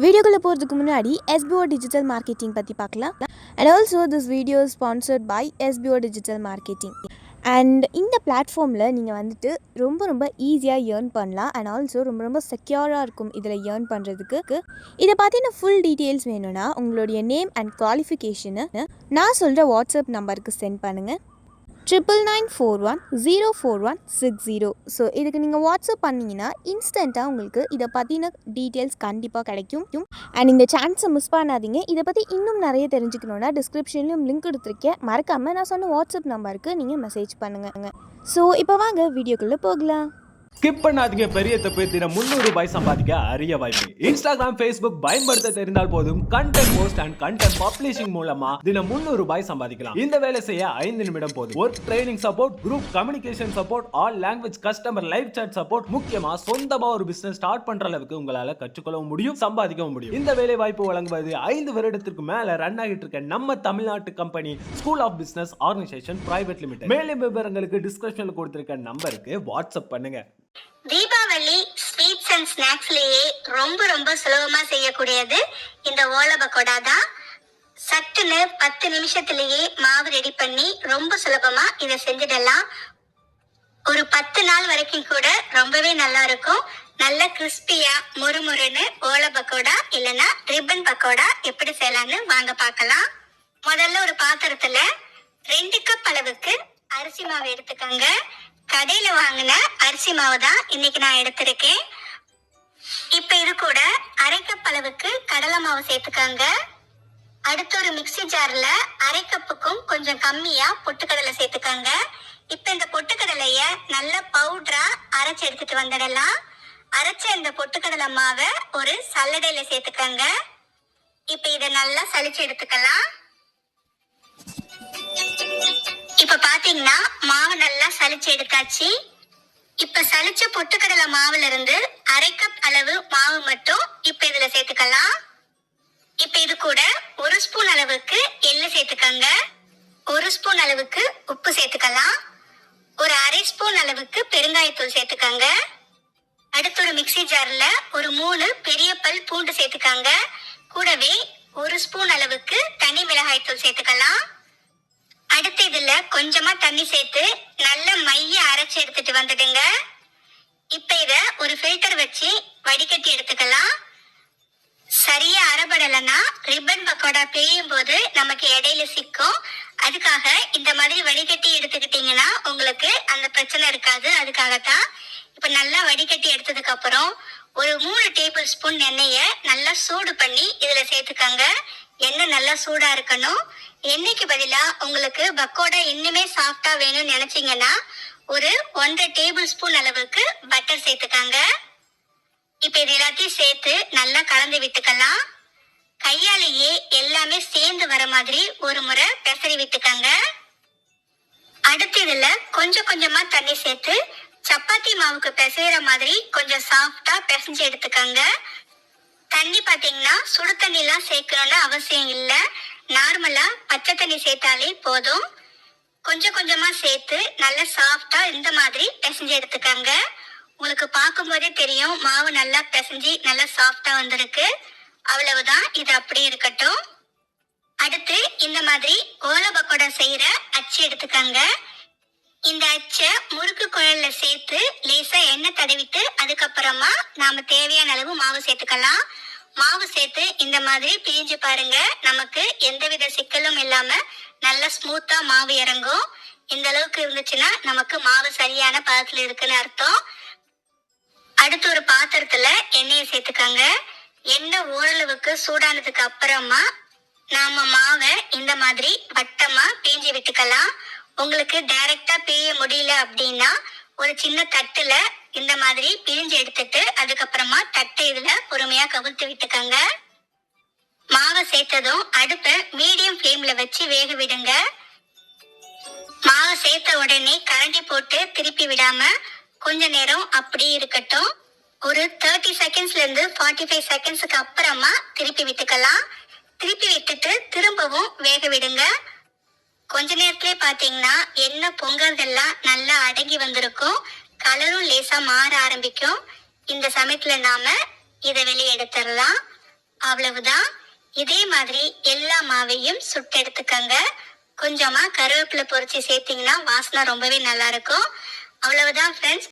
வீடியோக்குள்ளே போகிறதுக்கு முன்னாடி SBO டிஜிட்டல் மார்க்கெட்டிங் பற்றி பார்க்கலாம். And also this video sponsored by SBO digital marketing. And இந்த பிளாட்ஃபார்மில் நீங்கள் வந்துட்டு ரொம்ப ஈஸியாக ஏர்ன் பண்ணலாம். அண்ட் ஆல்சோ ரொம்ப செக்யூராக இருக்கும் இதில் ஏர்ன் பண்ணுறதுக்கு. இதை பார்த்தீங்கன்னா ஃபுல் டீட்டெயில்ஸ் வேணும்னா உங்களுடைய நேம் அண்ட் குவாலிஃபிகேஷனை நான் சொல்கிற வாட்ஸ்அப் நம்பருக்கு சென்ட் பண்ணுங்கள். 9941041660. ஸோ இதுக்கு நீங்கள் வாட்ஸ்அப் பண்ணிங்கன்னா இன்ஸ்டண்ட்டாக உங்களுக்கு இதை பற்றின டீட்டெயில்ஸ் கண்டிப்பாக கிடைக்கும். அண்ட் இந்த சான்ஸை மிஸ் பண்ணாதீங்க. இதை பற்றி இன்னும் நிறைய தெரிஞ்சுக்கணுன்னா டிஸ்கிரிப்ஷன்லையும் லிங்க் கொடுத்துருக்கேன். மறக்காமல் நான் சொன்ன வாட்ஸ்அப் நம்பருக்கு நீங்கள் மெசேஜ் பண்ணுங்கள். ஸோ இப்போ வாங்க வீடியோக்குள்ளே போகலாம். ஸ்கிப் பண்ணாதீங்க. பெரிய தப்பு. தினம் 300 ரூபாய் சம்பாதிக்க அரிய வாய்ப்பு. இன்ஸ்டாகிராம், ஃபேஸ்புக் பயன்படுத்த தெரிந்தால் போதும் content post and content publishing மூலமா தினம் 300 ரூபாய் சம்பாதிக்கலாம். இந்த வேலை செய்ய 5 நிமிடம் போதும். Work training support, group communication support, all language customer live chat support, முக்கியமா சொந்தமா ஒரு பிசினஸ் ஸ்டார்ட் பண்ற அளவுக்கு உங்களால கற்றுக்கொள்ளவும் முடியும், சம்பாதிக்கவும் முடியும். இந்த வேலை வாய்ப்பு வழங்குவது 5 வருடத்திற்கு மேல ரன் ஆகிட்டு இருக்க நம்ம தமிழ்நாட்டு company school of business organisation private limited. மேலும் விவரங்களுக்கு டிஸ்கிரிப்ஷன்ல கொடுத்திருக்க நம்பருக்கு வாட்ஸ்அப் பண்ணுங்க. தீபாவளி ஸ்வீட்ஸ் அண்ட் ஸ்நாக்ஸ்லயே ரொம்ப சுலபமா செய்யக்கூடியது இந்த ஓலை பக்கோடா தான். சட்டுன்னு 10 நிமிஷத்திலேயே மாவு ரெடி பண்ணி ரொம்ப சுலபமா இதை செஞ்சிடலாம். ஒரு 10 நாள் வரைக்கும் கூட ரொம்பவே நல்லா இருக்கும். நல்ல கிறிஸ்பியா முறுமுறுன்னு ஓலை பக்கோடா இல்லைன்னா ரிப்பன் பக்கோடா எப்படி செய்யலாம்னு வாங்க பார்க்கலாம். முதல்ல ஒரு பாத்திரத்துல 2 கப் அளவுக்கு அரிசி மாவு எடுத்துக்கோங்க. கடையில வாங்கின அரிசி மாவு தான் இன்னைக்கு நான் எடுத்திருக்கேன். இப்ப இது கூட 1/2 கப் அளவுக்கு கடலை மாவு சேர்த்துக்கோங்க. அடுத்து ஒரு மிக்ஸி ஜார்ல 1/2 கப்புக்கும் கொஞ்சம் கம்மியா பொட்டுக்கடலை சேர்த்துக்கோங்க. இப்ப இந்த பொட்டுக்கடலைய நல்ல பவுடரா அரைச்சு எடுத்துட்டு வந்துடலாம். அரைச்ச இந்த பொட்டுக்கடலை மாவை ஒரு சல்லடையில சேர்த்துக்கோங்க. இப்ப இதை நல்லா சலிச்சு எடுத்துக்கலாம். இப்ப பாத்தீங்கன்னா மாவு நல்லா சலிச்சு எடுத்தாச்சு. இப்ப சலிச்ச பொட்டுக்கடலை மாவுல இருந்து 1/2 கப் அளவு மாவு மட்டும் இப்ப இதுல சேர்த்துக்கலாம். இப்ப இது கூட 1 ஸ்பூன் அளவுக்கு எள்ளு சேர்த்துக்கோங்க. 1 ஸ்பூன் அளவுக்கு உப்பு சேர்த்துக்கலாம். ஒரு 1/2 ஸ்பூன் அளவுக்கு பெருங்காயத்தூள் சேர்த்துக்கோங்க. அடுத்து ஒரு மிக்ஸி ஜார்ல ஒரு 3 பெரிய பல் பூண்டு சேர்த்துக்கோங்க. கூடவே 1 ஸ்பூன் அளவுக்கு தனி மிளகாய் தூள் சேர்த்துக்கலாம். அடுத்து இதுல கொஞ்சமா தண்ணி சேர்த்து நல்ல மைய அரைச்சு எடுத்துட்டு வந்துடுங்க. இப்ப இத ஒரு ஃபில்டர் வச்சு வடிகட்டி எடுத்துக்கலாம். சரியா அரைபடலைன்னா ரிப்பன் பக்கோடா பிழியும் போது நமக்கு இடையில சிக்கும். அதுக்காக இந்த மாதிரி வடிகட்டி எடுத்துக்கிட்டீங்கன்னா உங்களுக்கு அந்த பிரச்சனை இருக்காது. அதுக்காகத்தான். இப்ப நல்லா வடிகட்டி எடுத்ததுக்கு அப்புறம் ஒரு 3 டேபிள் ஸ்பூன் எண்ணெய நல்லா சூடு பண்ணி இதுல சேர்த்துக்கோங்க. எண்ணெய் நல்லா சூடா இருக்கணும். எண்ணெய்க்கு பதிலா உங்களுக்கு பக்கோடா இன்னுமே சாஃப்டா வேணும்னு நினைச்சீங்கன்னா ஒரு 1/2 டேபிள் ஸ்பூன் அளவுக்கு பட்டர் சேர்த்துக்கோங்க. இப்ப இது எல்லாத்தையும் சேர்த்து நல்லா கலந்து விட்டுக்கலாம். கையாலேயே எல்லாமே சேர்ந்து வர மாதிரி ஒரு முறை பெசரி விட்டுக்கோங்க. அடுத்து இதுல கொஞ்சமா தண்ணி சேர்த்து சப்பாத்தி மாவுக்கு பிசைற மாதிரி கொஞ்சம் சாஃப்டா பிசைஞ்சு எடுத்துக்கோங்க. தண்ணி பாத்தீங்கன்னா சுடு தண்ணி எல்லாம் சேர்க்கணும்னு அவசியம் இல்ல. நார்மலா பச்சை தண்ணி சேர்த்தாலே போதும். கொஞ்சமா சேர்த்து நல்லா சாஃப்டா இந்த மாதிரி பிசைஞ்சு எடுத்துக்கோங்க. உங்களுக்கு பார்க்கும் போதே தெரியும் மாவு நல்லா பிசைஞ்சு நல்லா சாஃப்டா வந்திருக்கு. அவ்வளவுதான், இது அப்படியே இருக்கட்டும். அடுத்து இந்த மாதிரி ஓலை பக்கோடா செய்யற அச்சு எடுத்துக்கோங்க. இந்த அச்சை முறுக்கு குழல்ல சேர்த்து லேசா எண்ணெய் தடவிட்டு அதுக்கப்புறமா நாம தேவையான அளவு மாவு சேர்த்துக்கலாம். மாவு சேர்த்து இந்த மாதிரி பிழிஞ்சு பாருங்க. நமக்கு எந்தவித சிக்கலும் இல்லாம நல்லா ஸ்மூத்தா மாவு இறங்கும். இந்த அளவுக்கு இருந்துச்சுன்னா நமக்கு மாவு சரியான பதத்துல இருக்குன்னு அர்த்தம். அடுத்து ஒரு பாத்திரத்துல எண்ணெயை சேர்த்துக்கோங்க. எண்ணெய் ஓரளவுக்கு சூடானதுக்கு அப்புறமா நாம மாவை இந்த மாதிரி வட்டமா பிழிஞ்சு விட்டுக்கலாம். உங்களுக்கு டைரக்டா பிழிய முடியல அப்படின்னா ஒரு சின்ன தட்டுல இந்த மாதிரி பிழிஞ்சு எடுத்துட்டு அதுக்கப்புறமா தட்டை இதுல பொறுமையா கவிழ்த்து விட்டுக்கோங்க. மாவை சேர்த்ததும் அடுப்பை மீடியம் ஃப்ளேம்ல வச்சு வேக விடுங்க. மாவை சேர்த்த உடனே கரண்டி போட்டு திருப்பி விடாம கொஞ்ச நேரம் அப்படியே இருக்கட்டும். ஒரு 30 செகண்ட்ஸ்ல இருந்து 45 செகண்ட்ஸுக்கு அப்புறமா திருப்பி விட்டுக்கலாம். திருப்பி விட்டுட்டு திரும்பவும் வேக விடுங்க. கொஞ்ச நேரத்திலே பாத்தீங்கன்னா எண்ணெய் பொங்கறதெல்லாம் நல்லா அடங்கி வந்திருக்கும். கலரும் லேசா மாற ஆரம்பிக்கும். இந்த சமயத்துல நாம இதை வெளியே எடுத்துடலாம். அவ்வளவுதான். இதே மாதிரி எல்லா மாவையும் சுட்டு எடுத்துக்கங்க. கொஞ்சமா கருவேப்பிலை பொரிச்சு சேர்த்தீங்கன்னா வாசனை ரொம்பவே நல்லா இருக்கும். அவ்வளவுதான் ஃப்ரெண்ட்ஸ்.